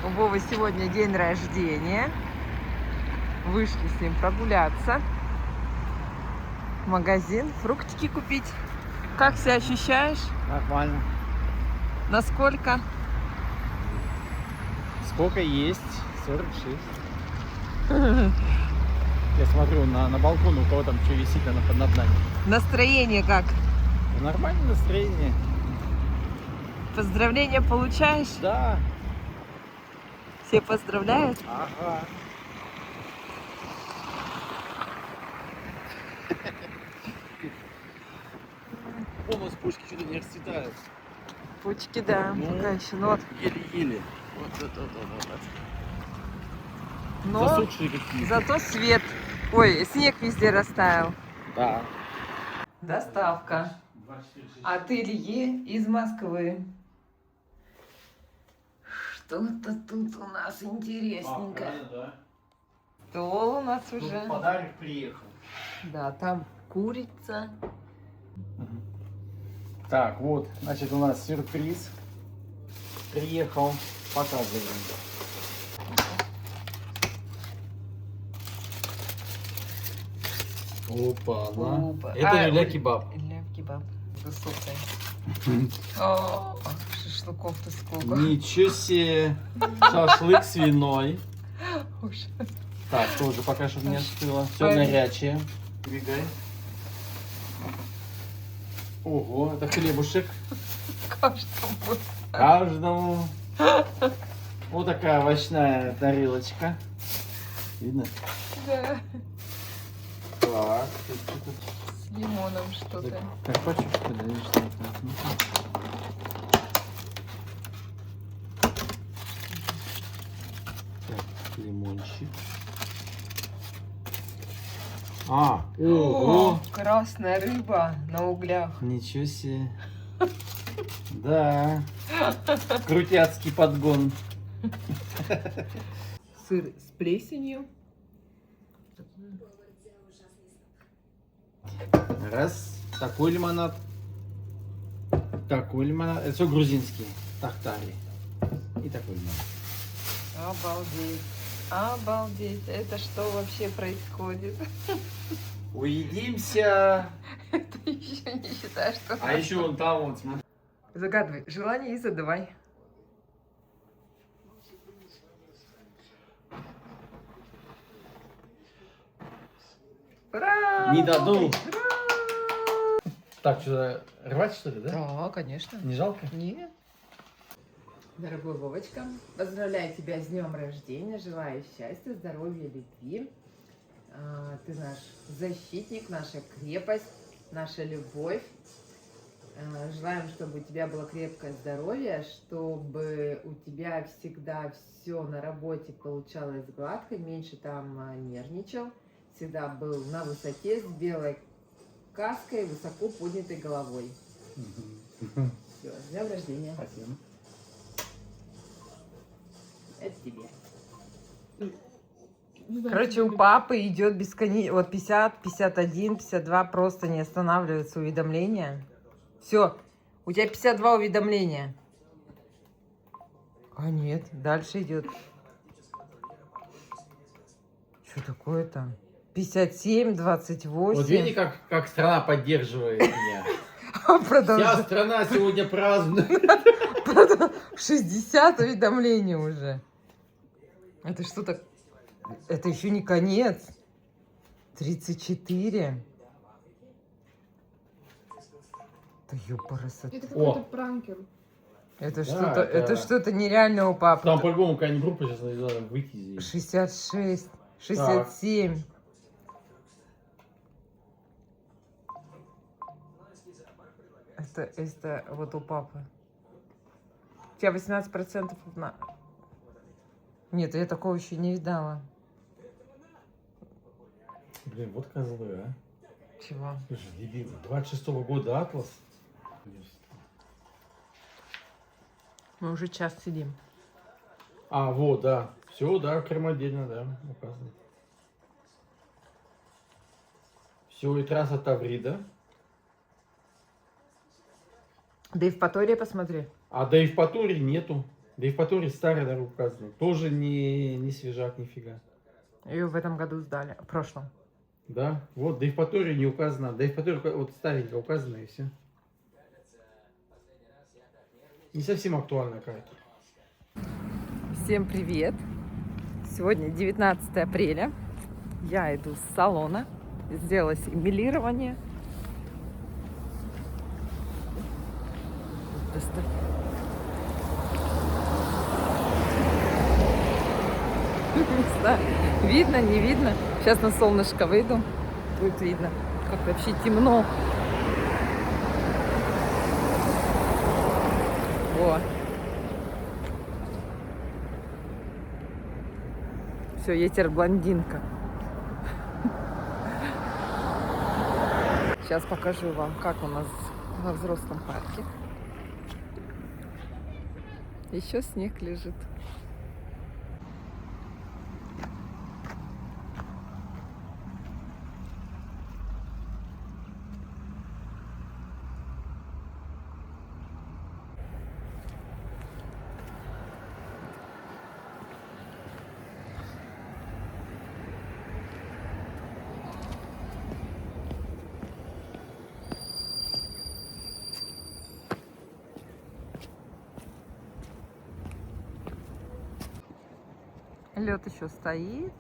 У Вовы сегодня день рождения. Вышли с ним прогуляться. В магазин фруктики купить. Как себя ощущаешь? Нормально. Насколько? Сколько есть? 46. Я смотрю на балкон, у кого там что висит над нами. Настроение как? Нормальное настроение. Поздравления получаешь? Да. Все поздравляют? Ага. Бонус пушки что-то не расцветают. Пучки, да. Ну, Пока еще. Ну, вот. Еле-еле. Вот. Но Засохшие какие-то. зато свет. Ой, снег везде растаял. Да. Доставка. Ателье из Москвы. Что-то тут у нас интересненькое. Да. Стол у нас Тут уже. подарок приехал. Да, там курица. Так, вот, значит, у нас сюрприз. Приехал. Показываем. Опа, Опа. Это ой, ля-кебаб. Ля-кебаб. Высокая. О, шашлыков-то сколько. Ничего себе. Шашлык свиной. Ужас. Так, тоже пока что не остыло. Все горячее. Двигай. Ого, это хлебушек. Каждому. Каждому. Вот такая овощная тарелочка. Видно? Да. Так. С лимоном что-то. Как почувствовали, да, или что это? Так, лимончик. Ого! Красная рыба на углях. Ничего себе. Да. Крутяцкий подгон. Сыр с плесенью. Раз. Такой лимонад. Такой лимонад. Это все грузинский. Тахтари. И такой лимонад. Обалдеть. Обалдеть. Это что вообще происходит? Уедимся. Это еще не считаю, что... А еще вон там, вот, смотри. Загадывай желание и задавай. Ура! Не даду. Ура! Так, что, рвать что ли, да? Да, конечно. Не жалко? Нет. Дорогой Вовочка, поздравляю тебя с днем рождения, желаю счастья, здоровья, любви. Ты наш защитник, наша крепость, наша любовь. Желаем, чтобы у тебя было крепкое здоровье, чтобы у тебя всегда все на работе получалось гладко, меньше там нервничал, всегда был на высоте, с белой каской, высоко поднятой головой. Все, с днем рождения. Спасибо. Это тебе. Короче, у папы идет бесконечно. Вот 50, 51, 52 просто не останавливаются уведомления. Все, у тебя 52 уведомления. А нет, дальше идет. Что такое-то? 57, 28. Вот видите, как страна поддерживает меня. Вся Продолжай. страна сегодня празднует. 60 уведомлений уже. Это что-то... Это еще не конец. 34. Да ёпарасота. Это какой-то пранкер. Это Да, что-то, это- это что-то нереальное у папы. Там по-любому какая-нибудь группа сейчас надо выйти здесь. 66, 67. Это вот у папы. У тебя 18% на... Нет, я такого еще не видала. Блин, вот козлы, а. Чего? Слушай, дебил, 26-го года Атлас. Мы уже час сидим. А, вот, да. Все, да, Крым отдельно, да, указано. Все, и трасса Таврида. Да и в Паторе посмотри. А до Евпатории нету. Да и в Паторе старая дорога указана. Тоже не свежак нифига. Ее в этом году сдали, в прошлом. Да, вот, да и в Паторе не указано. Да и в Паторе вот старенько указано и все. Не совсем актуальная карта. Всем привет! Сегодня 19 апреля. Я иду с салона. Сделала себе милирование. Не знаю, видно, не видно. Сейчас на солнышко выйду. Будет видно, как вообще темно. Вот. Все, я теперь блондинка. Сейчас покажу вам, как у нас во взрослом парке. Еще снег лежит. Лед еще стоит.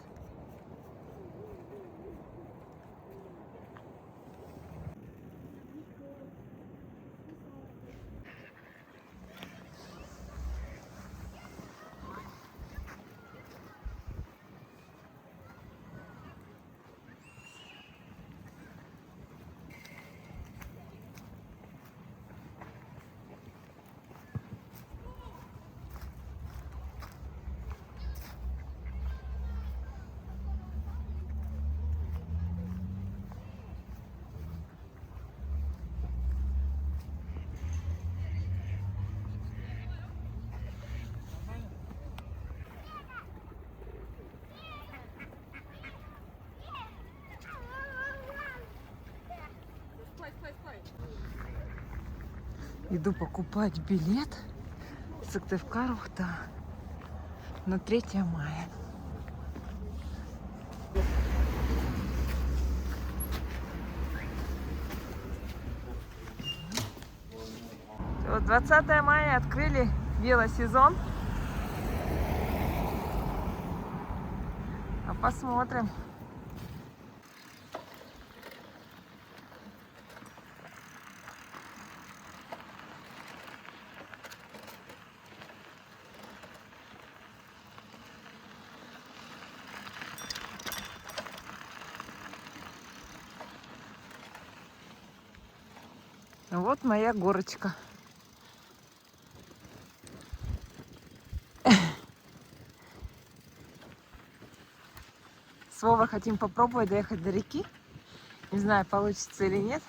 Иду покупать билет в Сыктывкар-Ухта на 3 мая. Вот 20 мая открыли велосезон. А посмотрим. Вот моя горочка. С Вовой хотим попробовать доехать до реки. Не знаю, получится или нет.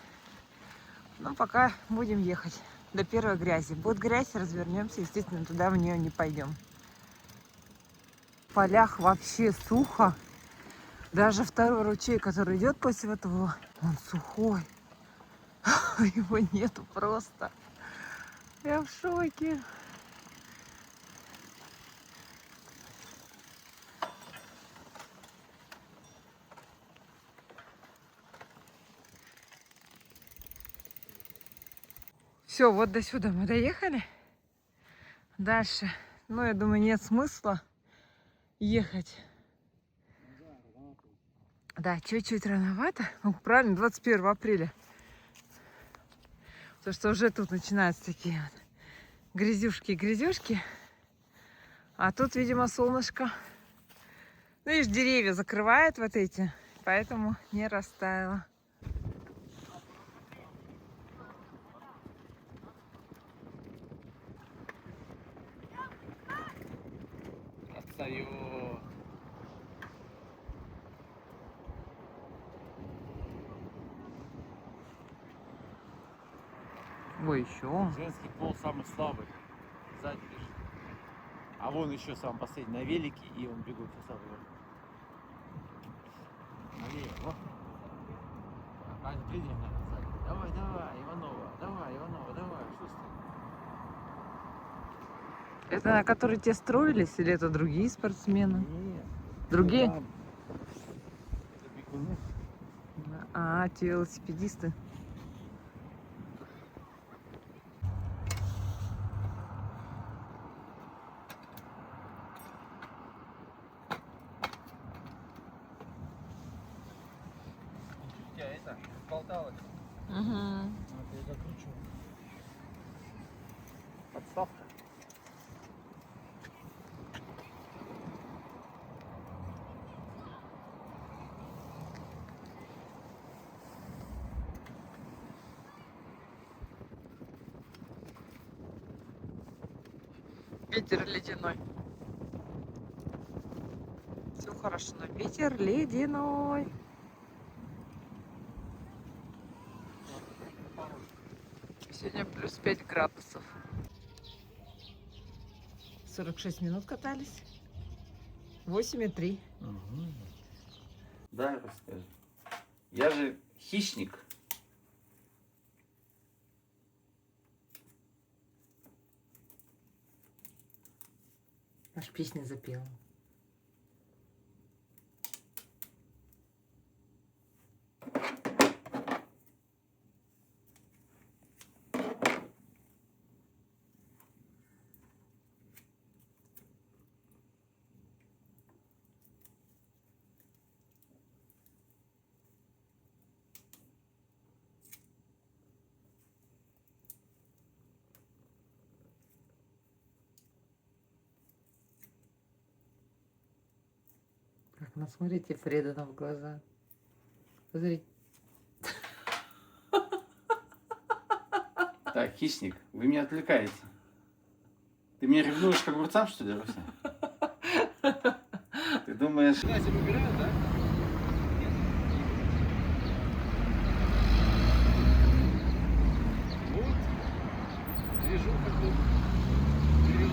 Но пока будем ехать до первой грязи. Будет грязь, развернемся. Естественно, туда в нее не пойдем. В полях вообще сухо. Даже второй ручей, который идет после этого, он сухой. Его нету просто. Я в шоке. Все, вот до сюда мы доехали. Дальше, ну, я думаю, нет смысла ехать. Да, чуть-чуть рановато. Ну, правильно, 21 апреля. Потому что уже тут начинаются такие вот грязюшки. А тут, видимо, солнышко. Ну, видишь, деревья закрывают вот эти, поэтому не растаяло. Отстаю. Ой, еще. Женский пол самый слабый. Сзади лежит. А вон еще сам последний на велике, и он бегут в самый верх. Налево. А впереди надо сзади. Давай, Иванова, давай, шустрый. Это на которые те строились или это другие спортсмены? Нет. Другие? Ну, там это бегуны. А, те велосипедисты. У тебя это, болталось. Угу. Это я закручу. Подставка. Ветер ледяной. Все хорошо, но ветер ледяной. Сегодня плюс 5 градусов. 46 минут катались. 8,3. Угу. Да, расскажи. Я же хищник. Аж песня запела. Так, ну смотрите преданно в глаза. Смотрите. Так, хищник, вы меня отвлекаете. Ты меня ревнуешь к огурцам, что ли, Руся? Ты думаешь... Грязь убирают, да? Вот. Движуха тут. Вперед.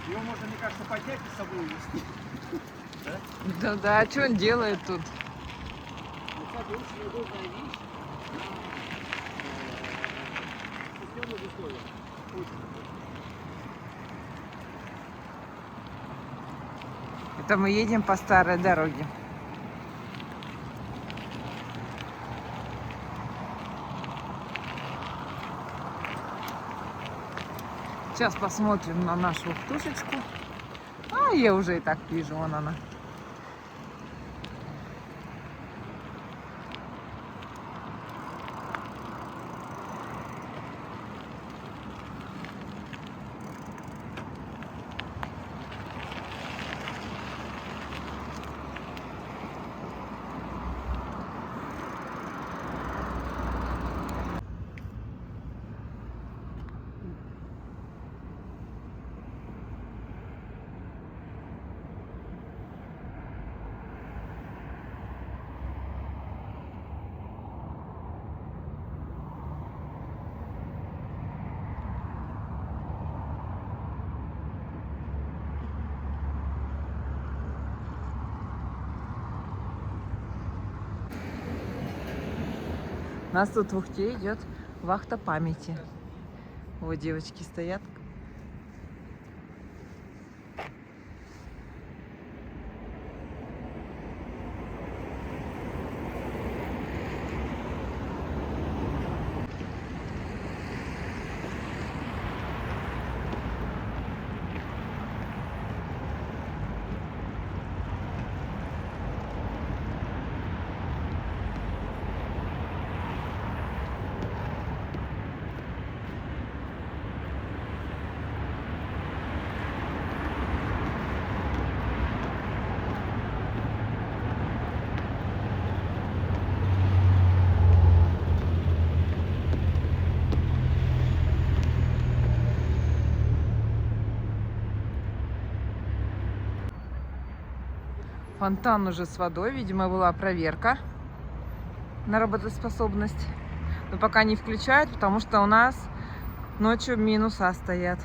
Его можно, мне кажется, поднять и с собой увезти. Да, да, а что он делает тут? Ну, кстати, очень удобная вещь на стесненных условиях. Очень удобно. Это мы едем по старой дороге. Сейчас посмотрим на нашу птушечку. А, я уже и так вижу, вон она. нас тут в Ухте идет вахта памяти. Вот девочки стоят. Фонтан уже с водой, видимо, была проверка на работоспособность. Но пока не включают, потому что у нас ночью минуса стоят.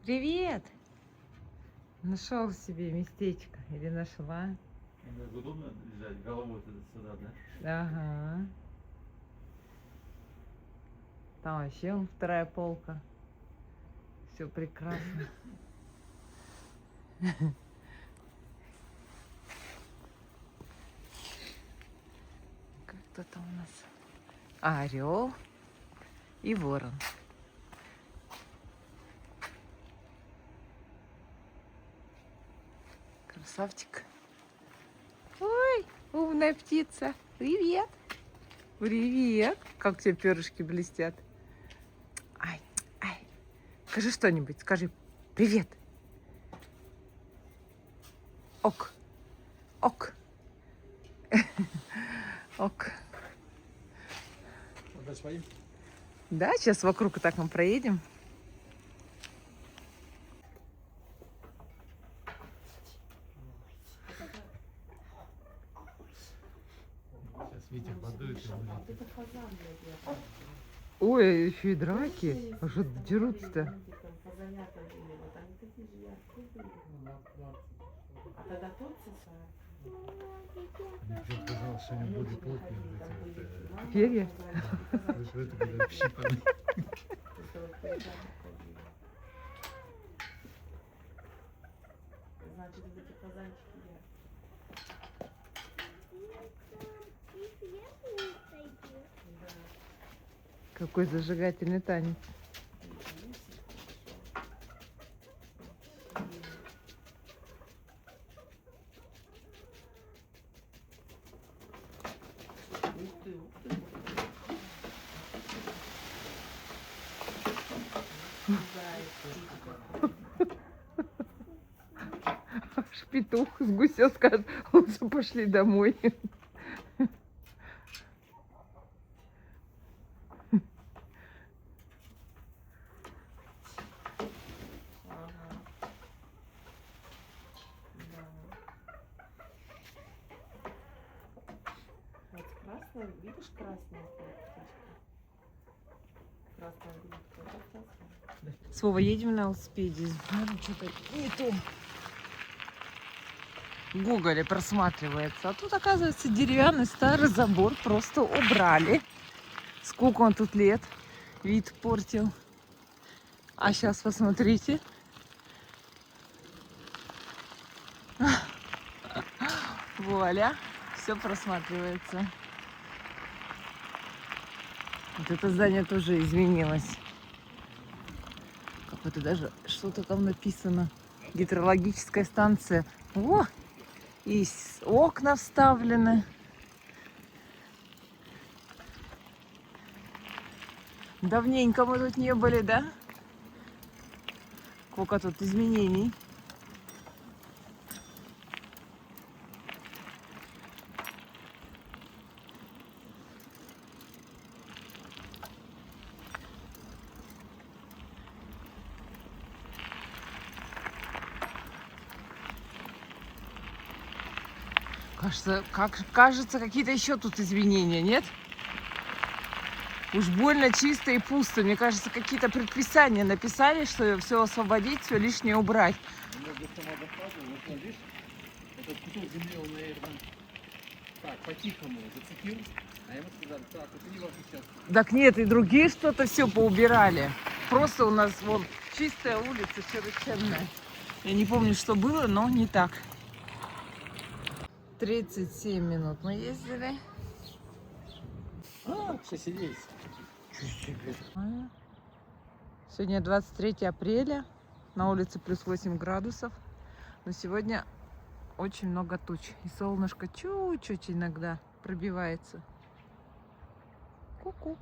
Привет! Нашел себе местечко или нашла? Удобно лежать головой сюда, да? Ага. Там вообще вон вторая полка. Все прекрасно. Как кто там у нас? Орел и ворон. Красавчик. Ой, умная птица. Привет. Привет. Как у тебя перышки блестят. Ай, ай. Скажи что-нибудь. Скажи привет. Ок. Ок. Ок. Опять своим? Да, сейчас вокруг так мы проедем. Сейчас Витя подует и будет. Ой, еще и драки. А что дерутся-то? Мне кто сказал, что они были плотные. Перья? Вот это когда общипаны. Значит, эти фазанчики Какой зажигательный танец. Аж петух с гуся скажет, лучше пошли домой. Красная, видишь, красная птичка? Красная грудка. С Вовой едем на велосипеде. Что-то не то. В Гугле просматривается. А тут, оказывается, деревянный старый забор просто убрали. Сколько он тут лет вид портил. А сейчас посмотрите. Вуаля, все просматривается. Вот это здание тоже изменилось. Какое-то даже что-то там написано. Гидрологическая станция. О! И окна вставлены. Давненько мы тут не были, да? Сколько тут изменений. Кажется, какие-то еще тут изменения, нет? Уж больно чисто и пусто. Мне кажется, какие-то предписания написали, что все освободить, все лишнее убрать. Этот кусок земли, он, наверное, так, по-тихому зацепил. А ему сказали, так, это не ваш участок. Так нет, и другие что-то все поубирали. Просто у нас вон чистая улица, широченная. Я не помню, что было, но не так. 37 минут мы ездили. Соседей. Сегодня 23 апреля. На улице плюс 8 градусов. Но сегодня очень много туч. И солнышко чуть-чуть иногда пробивается. Ку-ку.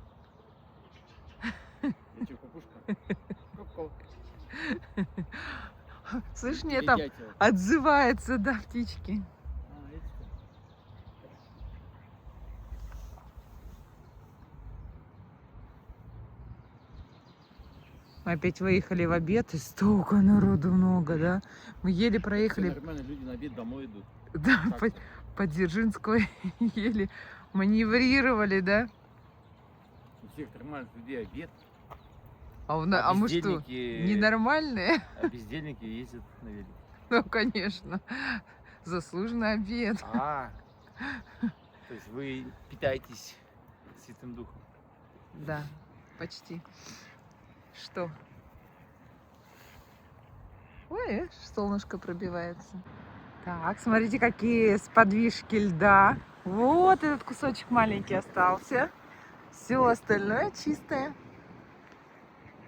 Ничего, кукушка. Ку-ку. Слышь, мне там Дятел. отзывается, да, птички. Видите? Мы опять выехали в обед, и столько народу много, да? Мы еле Все проехали, нормально, люди на обед домой идут. да, Так. по Дзержинской, еле маневрировали, да? У всех нормальных людей обед. А мы что, бездельники- ненормальные? А бездельники ездят на велике. Ну, конечно. Заслуженный обед. То есть вы питаетесь Святым Духом. Да, почти. Что? Ой, видишь, солнышко пробивается. Так, смотрите, какие сподвижки льда. Вот этот кусочек маленький остался. Все остальное чистое.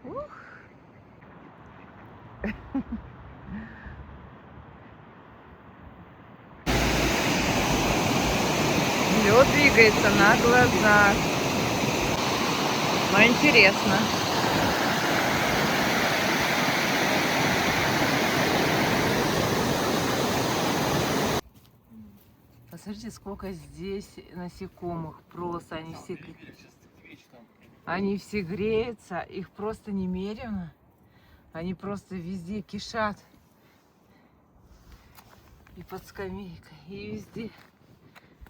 Ух. Лед двигается на глазах. Но интересно. Посмотрите, сколько здесь насекомых. Просто они все греются, их просто немерено. Они просто везде кишат. И под скамейкой, и везде.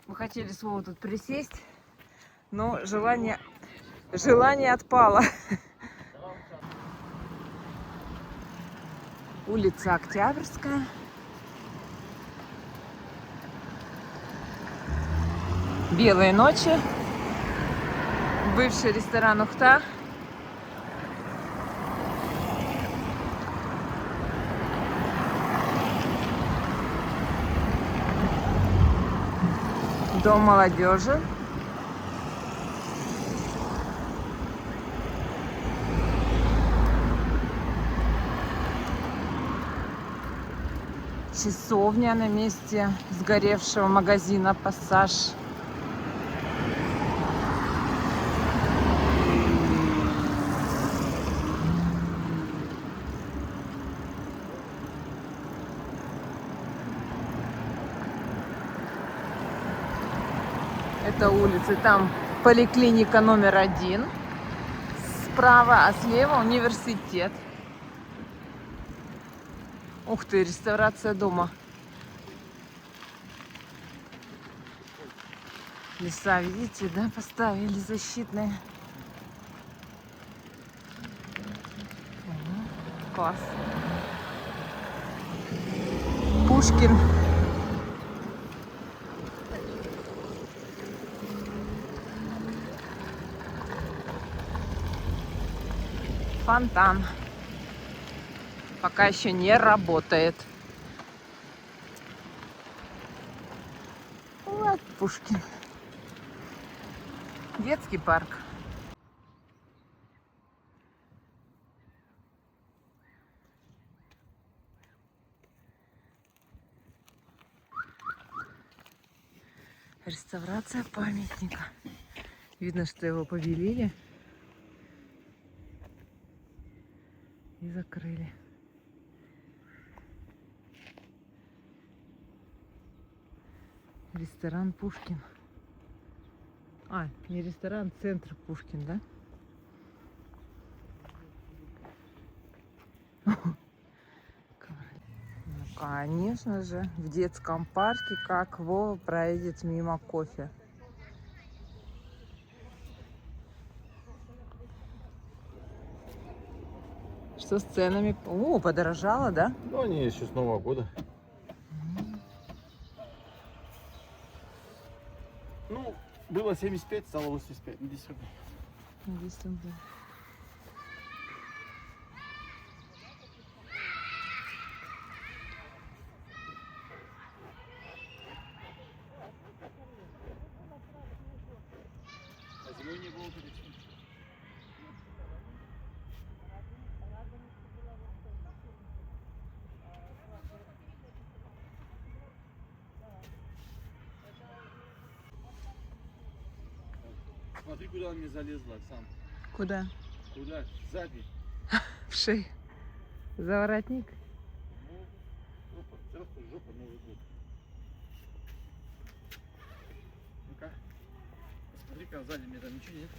Мы хотели с Вовой тут присесть, но желание отпало. Улица Октябрьская. Белые ночи. Бывший ресторан Ухта. Дом молодежи. Часовня на месте сгоревшего магазина «Пассаж». Это улицы, там поликлиника номер 1 справа, а слева университет. Ух ты, реставрация дома. Леса, видите, да, поставили защитные. Класс. Пушкин. Фонтан. Пока еще не работает. Вот Пушкин. Детский парк. Реставрация памятника. Видно, что его побелили и закрыли. Ресторан Пушкин. А, не ресторан, центр Пушкин, да? Ну, конечно же, в детском парке, как Вова проедет мимо кофе. Что с ценами? О, подорожало, да? Ну, они еще с Нового года. Ну, было 75, стало 85. Ну, 10 рублей. Здесь рублей. А зимой не было перечень. Смотри, куда она мне залезла, Оксан. Куда? Куда? Сзади. В шею. За воротник. Ну, жопа. Просто жопа Новый год. Ну-ка. Смотри-ка, сзади мне там ничего нет.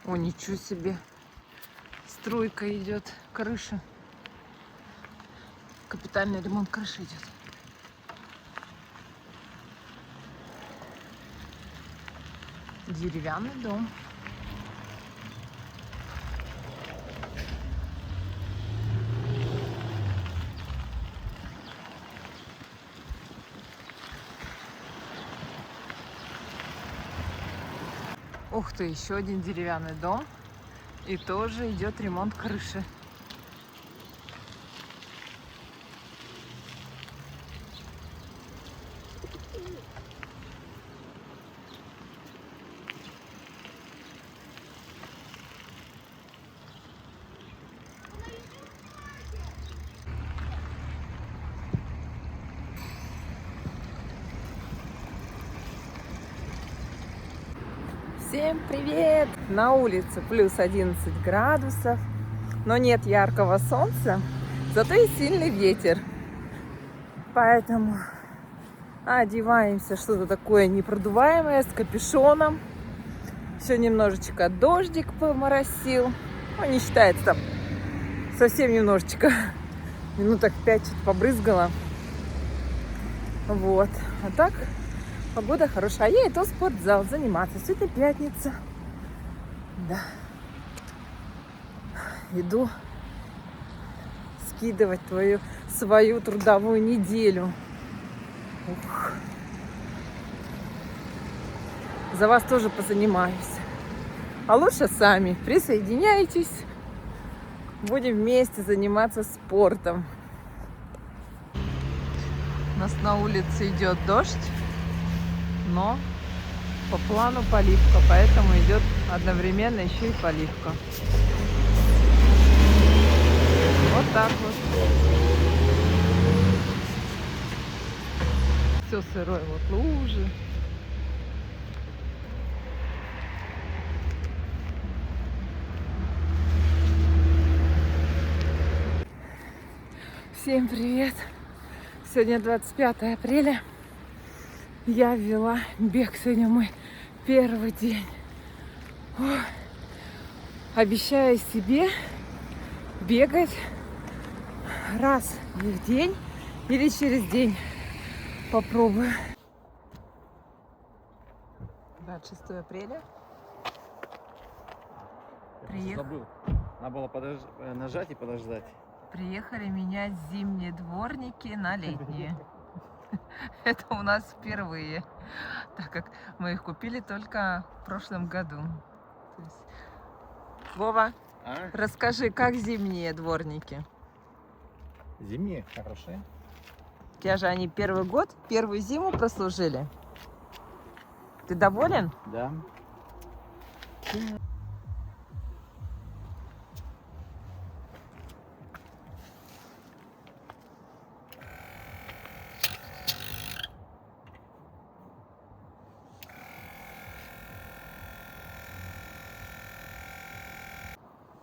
О, ничего себе. Стройка идет, крыша. Капитальный ремонт крыши идет. Деревянный дом. Ух ты, еще один деревянный дом. И тоже идет ремонт крыши. Всем привет! На улице плюс 11 градусов, но нет яркого солнца, зато и сильный ветер. Поэтому одеваемся что-то такое непродуваемое, с капюшоном. Все немножечко дождик поморосил. Ну, не считается там совсем немножечко. Минуток 5 что-то побрызгало. Вот. А так погода хорошая. А я иду в спортзал заниматься. Сегодня пятница. Да. Иду скидывать свою трудовую неделю. Ух. За вас тоже позанимаюсь. А лучше сами. Присоединяйтесь. Будем вместе заниматься спортом. У нас на улице идет дождь. Но по плану поливка, поэтому идет одновременно еще и поливка. Вот так вот. Все сырое, вот лужи. Всем привет! Сегодня 25 апреля. Я ввела бег. Сегодня мой первый день. Ох. Обещаю себе бегать раз в день или через день. Попробую. 26 апреля. Забыл. Надо было нажать и подождать. Приехали менять зимние дворники на летние. Это у нас впервые, так как мы их купили только в прошлом году. Вова, расскажи, как зимние дворники? Зимние хорошие. У тебя же они первый год, первую зиму прослужили. Ты доволен? Да.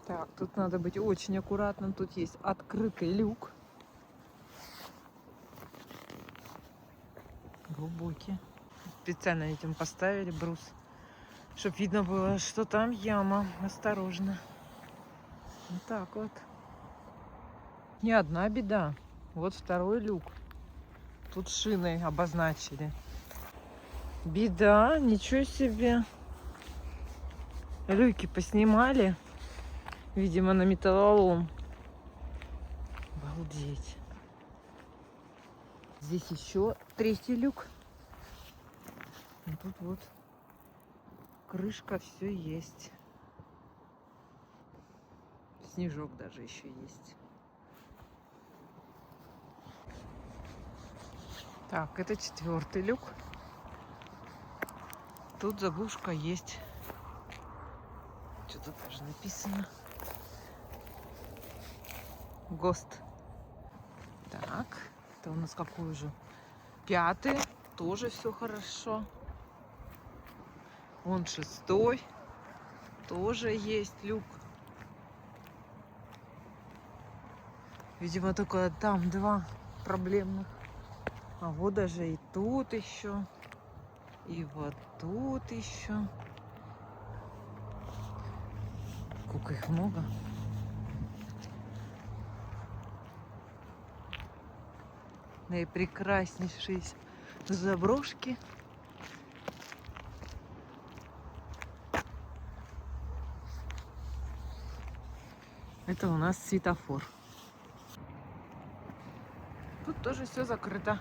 Так, тут надо быть очень аккуратным. Тут есть открытый люк. Глубокий. Специально этим поставили брус, чтобы видно было, что там яма. Осторожно. Вот так вот. Не одна беда. Вот второй люк. Тут шиной обозначили. Беда, ничего себе. Люки поснимали. Видимо, на металлолом. Обалдеть. Здесь еще третий люк. И тут вот крышка, все есть. Снежок даже еще есть. Так, это четвертый люк. Тут заглушка есть. Что-то даже написано. ГОСТ. Так, это у нас какой уже? Пятый. Тоже все хорошо. Вон шестой. Тоже есть люк. Видимо, только там два проблемных. А вот даже и тут еще. И вот тут еще. Сколько их много. Наипрекраснейшие заброшки. Это у нас светофор. Тут тоже все закрыто.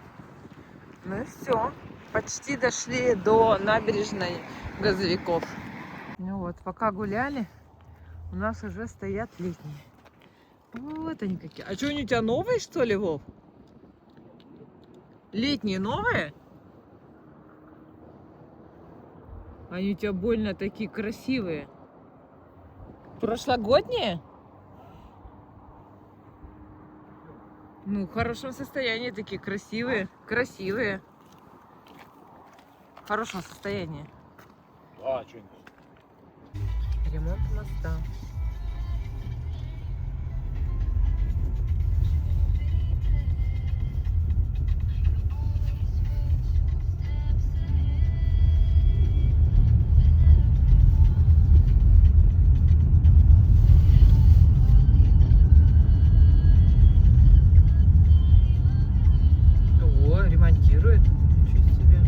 Ну и все. Почти дошли до набережной Газовиков. Ну вот, пока гуляли, у нас уже стоят летние. Вот они какие. А что, они у тебя новые, что ли, Вов? Летние новые? Они у тебя больно такие красивые. Прошлогодние? Ну, в хорошем состоянии такие красивые. Красивые. В хорошем состоянии. А, что нет? Ремонт моста. О, ремонтирует. Чуть себе.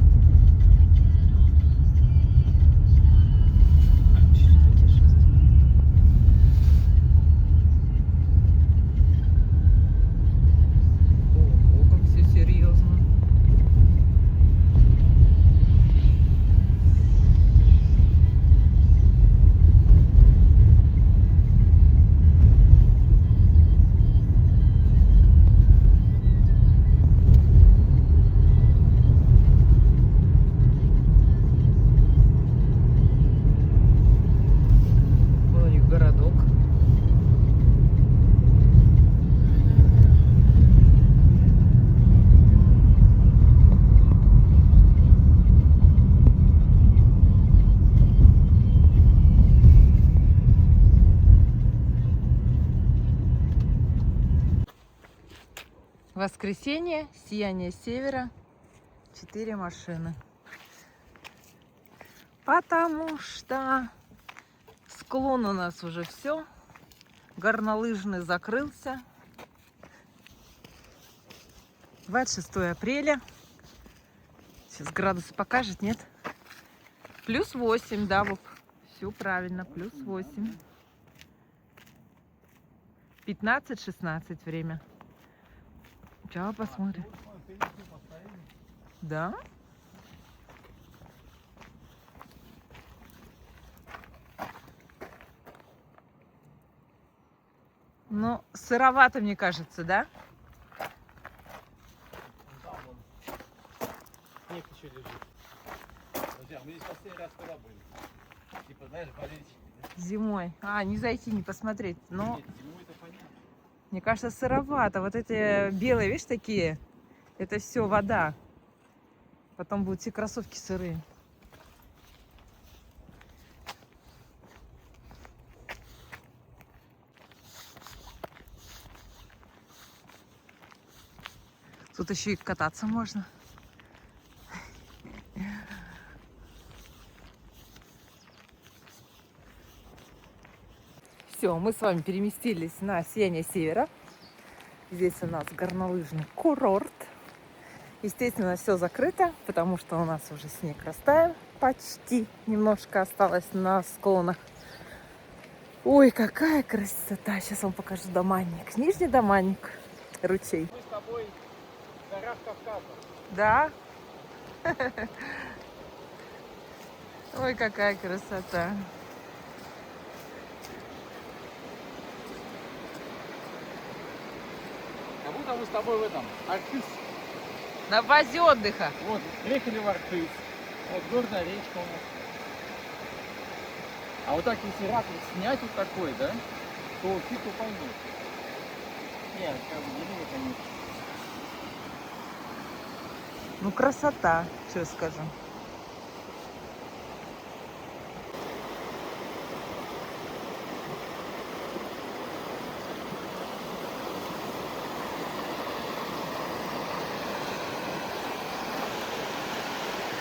Ого, как все серьезно. Вон у них городок. Воскресенье, сияние севера, 4 машины. Потому что склон у нас уже все. Горнолыжный закрылся. 26 апреля. Сейчас градусы покажет, нет? Плюс 8, да, Вов. Все правильно, плюс 8. 15-16 время. Сейчас посмотрим. Да? Ну, сыровато, мне кажется, да? Снег еще лежит. Друзья, мы здесь последний раз когда были? Типа, знаешь, болельщики, да? Зимой. А, не зайти, не посмотреть. Но, Нет, зимой это понятно. мне кажется, сыровато. Вот эти белые, видишь, такие, это все вода. Потом будут все кроссовки сырые. Тут еще и кататься можно. Все, мы с вами переместились на Сияние Севера. Здесь у нас горнолыжный курорт. Естественно, все закрыто, потому что у нас уже снег растаял. Почти немножко осталось на склонах. Ой, какая красота. Сейчас вам покажу доманник. Нижний доманник. Ручей. Мы с тобой в горах Кавказа. Да? Ой, какая красота. Как будто мы с тобой в этом, Архыз. На базе отдыха. Вот, приехали в Архыз. Вот горная речка у нас. А вот так, если ракурс снять вот такой, да, то фиг его поймет. Нет, как бы деревья, конечно. Ну, красота, что скажу.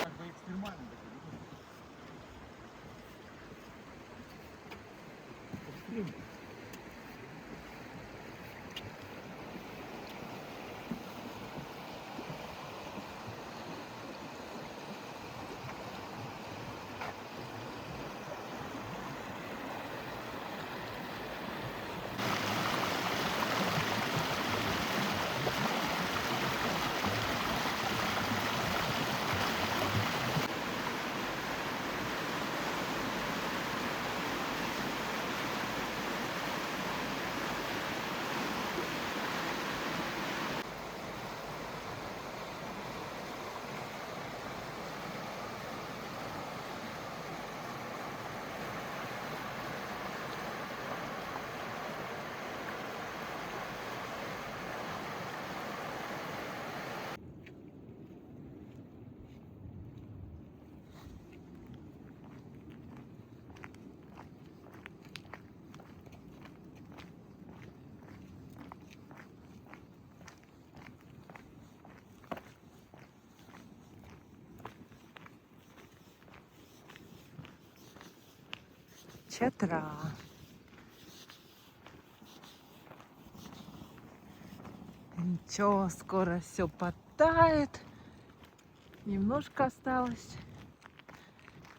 Как бы экстремально такой. Экстрим. Чатра. Ничего, скоро все подтает. Немножко осталось.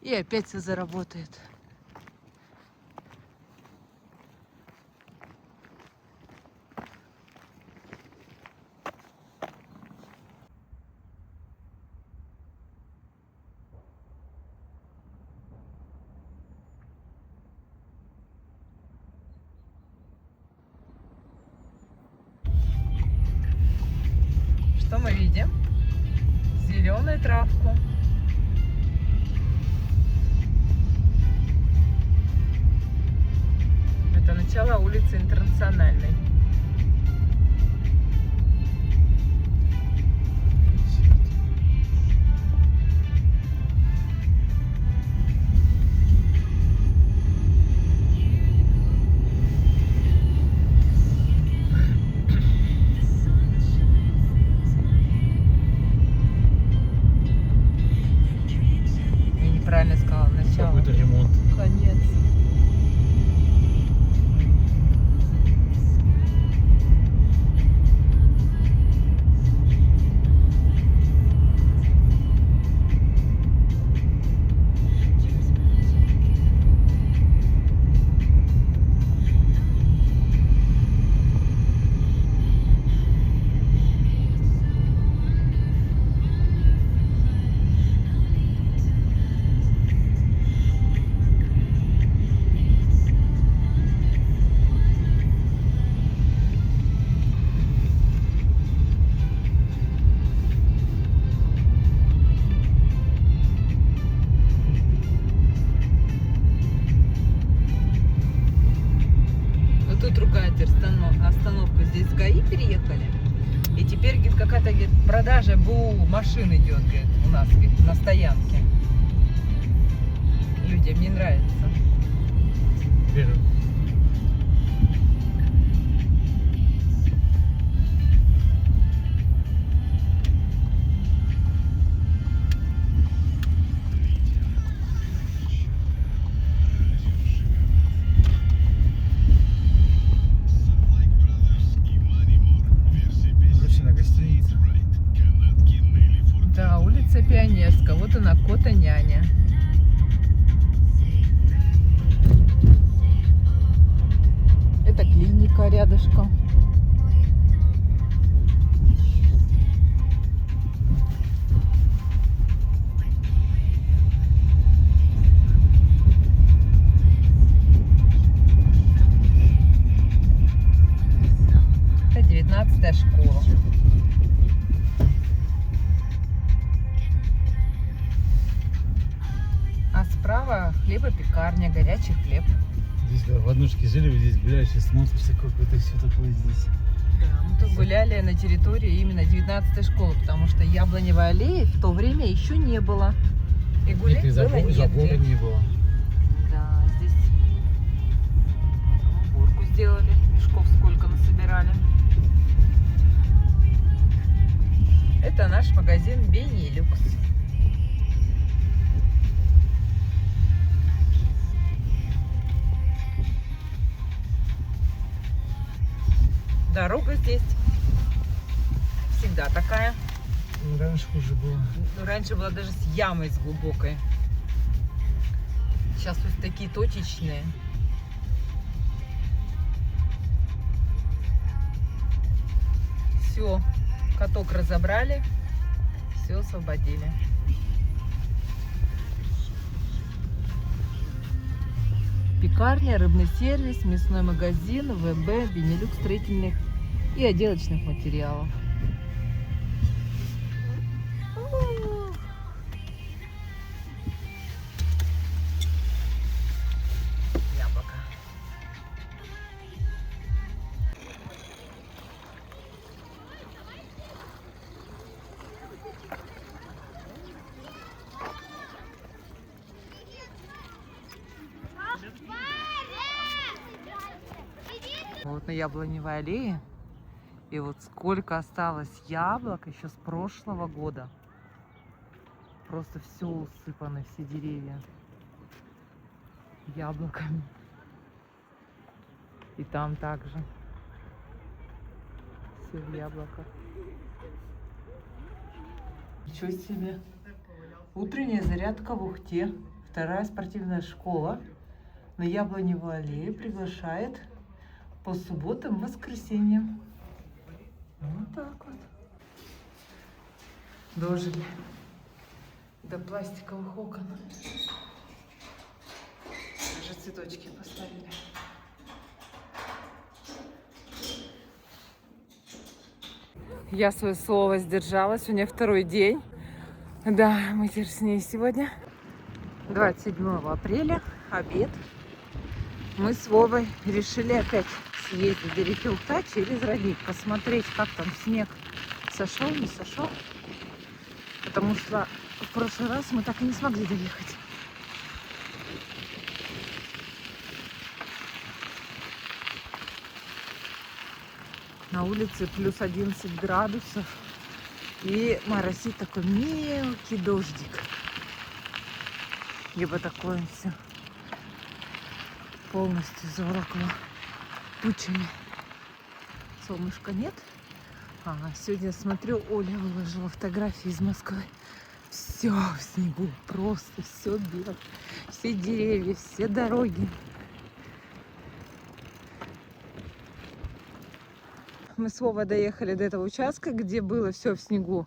И опять все заработает. Что мы видим? Зеленую травку. Это начало улицы Интернациональной. Я неправильно сказала, начало. Какой-то ремонт. Конец. Вот тут другая теперь остановка. Здесь с ГАИ переехали. И теперь говорит, какая-то говорит, продажа БУ машин идет, говорит, у нас говорит, на стоянке. Людям не нравится. Верю. Русина гостиница. Да, улица Пионерская. Вот она, Кота няня. яблонька рядышком. Это 19-я школа. А справа хлебопекарня, горячий хлеб. Здесь, да, в однушке жили, вот здесь гуляешь и смотришься, какое-то все такое здесь. Да, мы тут гуляли на территории именно 19-й школы, потому что Яблоневой аллеи в то время еще не было. И гулять было забора негде. не было. Да, здесь уборку сделали, мешков сколько насобирали. Это наш магазин Benelux. Дорога здесь всегда такая. Раньше хуже было. Раньше была даже с ямой с глубокой. Сейчас вот такие точечные. Все, каток разобрали, все освободили. Пекарня, рыбный сервис, мясной магазин, ВБ, Benelux строительных и отделочных материалов. Яблоко. Вот на Яблоневой аллее. И вот сколько осталось яблок еще с прошлого года. Просто все усыпано, все деревья яблоками. И там также. Все в яблоках. Ничего себе. Утренняя зарядка в Ухте. Вторая спортивная школа на Яблоневой аллее приглашает по субботам и воскресеньям. Вот так вот. Дожили до пластиковых окон. Даже цветочки поставили. Я свое слово сдержала. Сегодня второй день. Да, мы теперь с ней сегодня. 27 апреля, обед. Мы с Вовой решили опять съездить до реки Ухта через родник, посмотреть, как там снег сошел, не сошел. Потому что в прошлый раз мы так и не смогли доехать. На улице плюс 11 градусов. И моросит такой мелкий дождик. Либо такое все полностью заволокло тучами. Солнышка нет. Сегодня смотрю, Оля выложила фотографии из Москвы. Все в снегу, просто все белое. Все деревья, все дороги. Мы с Вовой доехали до этого участка, где было все в снегу.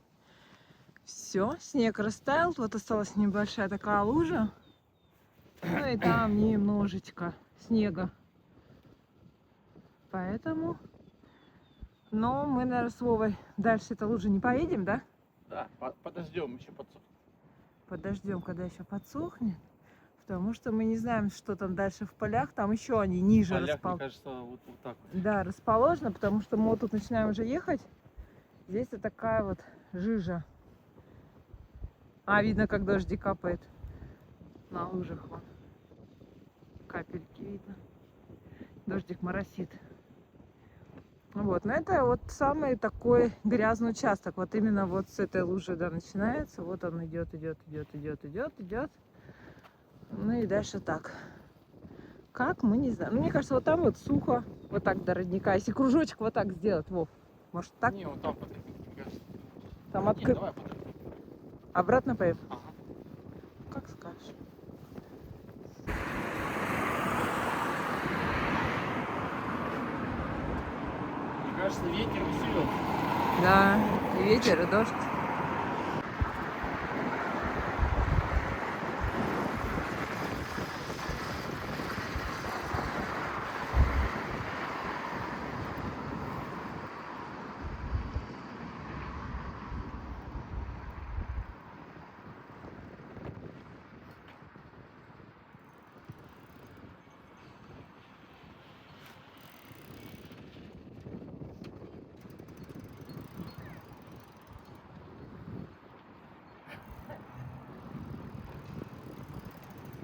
Все, снег растаял, вот осталась небольшая такая лужа. Ну и там немножечко снега. Поэтому, но мы, наверное, с Вовой дальше этой лужи не поедем, да? Да, подождем, еще подсохнет. Подождем, когда еще подсохнет. Потому что мы не знаем, что там дальше в полях. Там еще они ниже Мне расположены. кажется, вот так вот. Да, расположено, потому что мы вот тут начинаем уже ехать. Здесь вот такая вот жижа. Видно, как дождик капает. На лужах вон. Капельки видно. Дождик моросит. Вот, но это вот самый такой грязный участок. Вот именно вот с этой лужи, да, начинается. Вот он идет, идет, идет, идет, идет, идет. Ну и дальше так. Как, мы не знаем. Ну, мне кажется, вот там вот сухо. Вот так до родника. Если кружочек вот так сделать, Вов. Может так? Не, вот там подойдем, мне кажется. Там Нет, открыть. давай подойдем. Обратно поедем? Ага. Как скажешь. Кажется, ветер усилился. Да, и ветер, и дождь.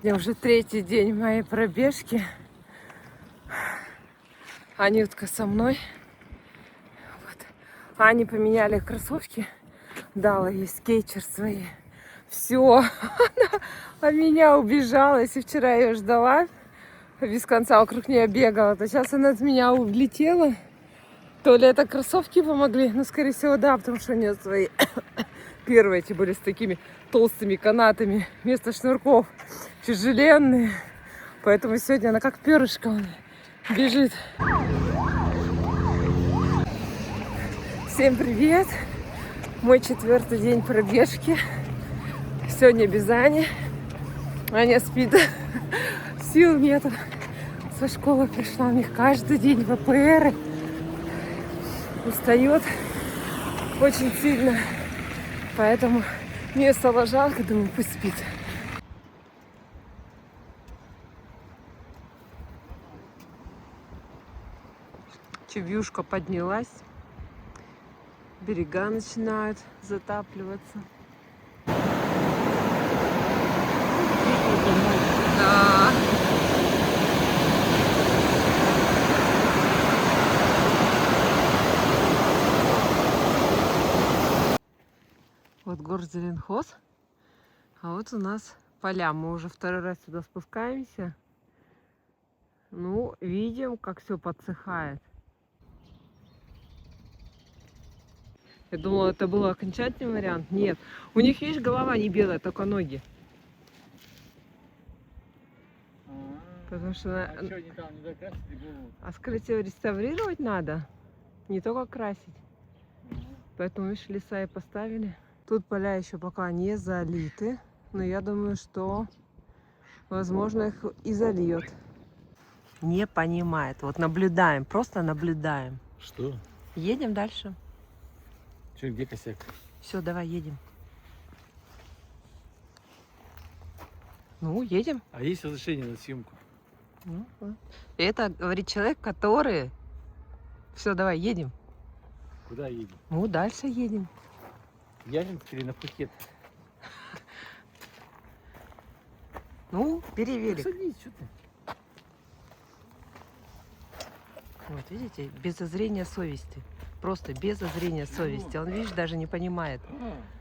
Я уже третий день моей пробежки. Анютка со мной. Вот. Ане поменяли кроссовки. Дала ей скейчер свои. Все, она от меня убежала. Если вчера я ее ждала, без конца вокруг нее бегала, то сейчас она от меня улетела. То ли это кроссовки помогли, ну, скорее всего, да, потому что у нее свои первые эти были с такими толстыми канатами вместо шнурков, тяжеленные. Поэтому сегодня она как перышко бежит. Всем привет! Мой 4-й день пробежки. Сегодня без Ани. Аня спит. Сил нет. Со школы пришла. У них каждый день ВПР. Устает очень сильно. Поэтому мне стало жалко. Думаю, пусть спит. Чебюшка поднялась. Берега начинают затапливаться. Да. Вот горзеленхоз. А вот у нас поля. Мы уже второй раз сюда спускаемся. Ну, видим, как все подсыхает. Я думала, это был окончательный вариант. Нет. У них, видишь, голова не белая, только ноги. Потому что... А что, они там не докрасили голову? А скорее всего, реставрировать надо. Не только красить. Поэтому, видишь, леса и поставили. Тут поля еще пока не залиты. Но я думаю, что, возможно, их и зальет. Не понимает. Вот наблюдаем, просто наблюдаем. Что? Едем дальше. Че, где косяк? Все, давай, едем. Ну, едем. А есть разрешение на съемку? Ну, вот. Это говорит человек, который... Все, давай, едем. Куда едем? Ну, дальше едем. Ялинск или на Пхукет? Ну, перевели. Садись, что ты? Вот, видите, без зазрения совести. Просто без зазрения совести. Он, видишь, даже не понимает.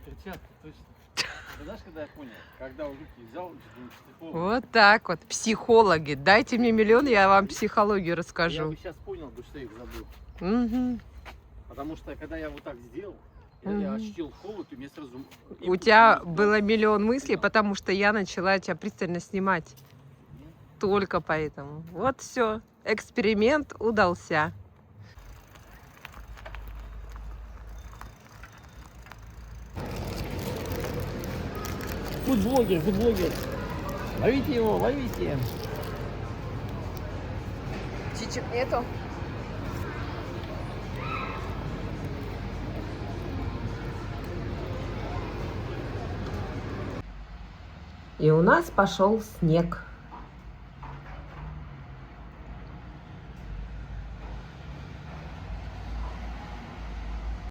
Перчатки, точно. Ты знаешь, когда я понял? Когда у Люки взял, Вот так вот, психологи. Дайте мне миллион, я вам психологию я расскажу. бы сейчас понял, что я их забыл. Угу. Потому что, когда я вот так сделал, я Мгм. ощутил холод, и мне сразу... У тебя было миллион мыслей, потому что я начала тебя пристально снимать. Только поэтому. Вот все. Эксперимент удался. Фудблогер, фудблогер. Ловите его, ловите. Чичек нету? И у нас пошел снег.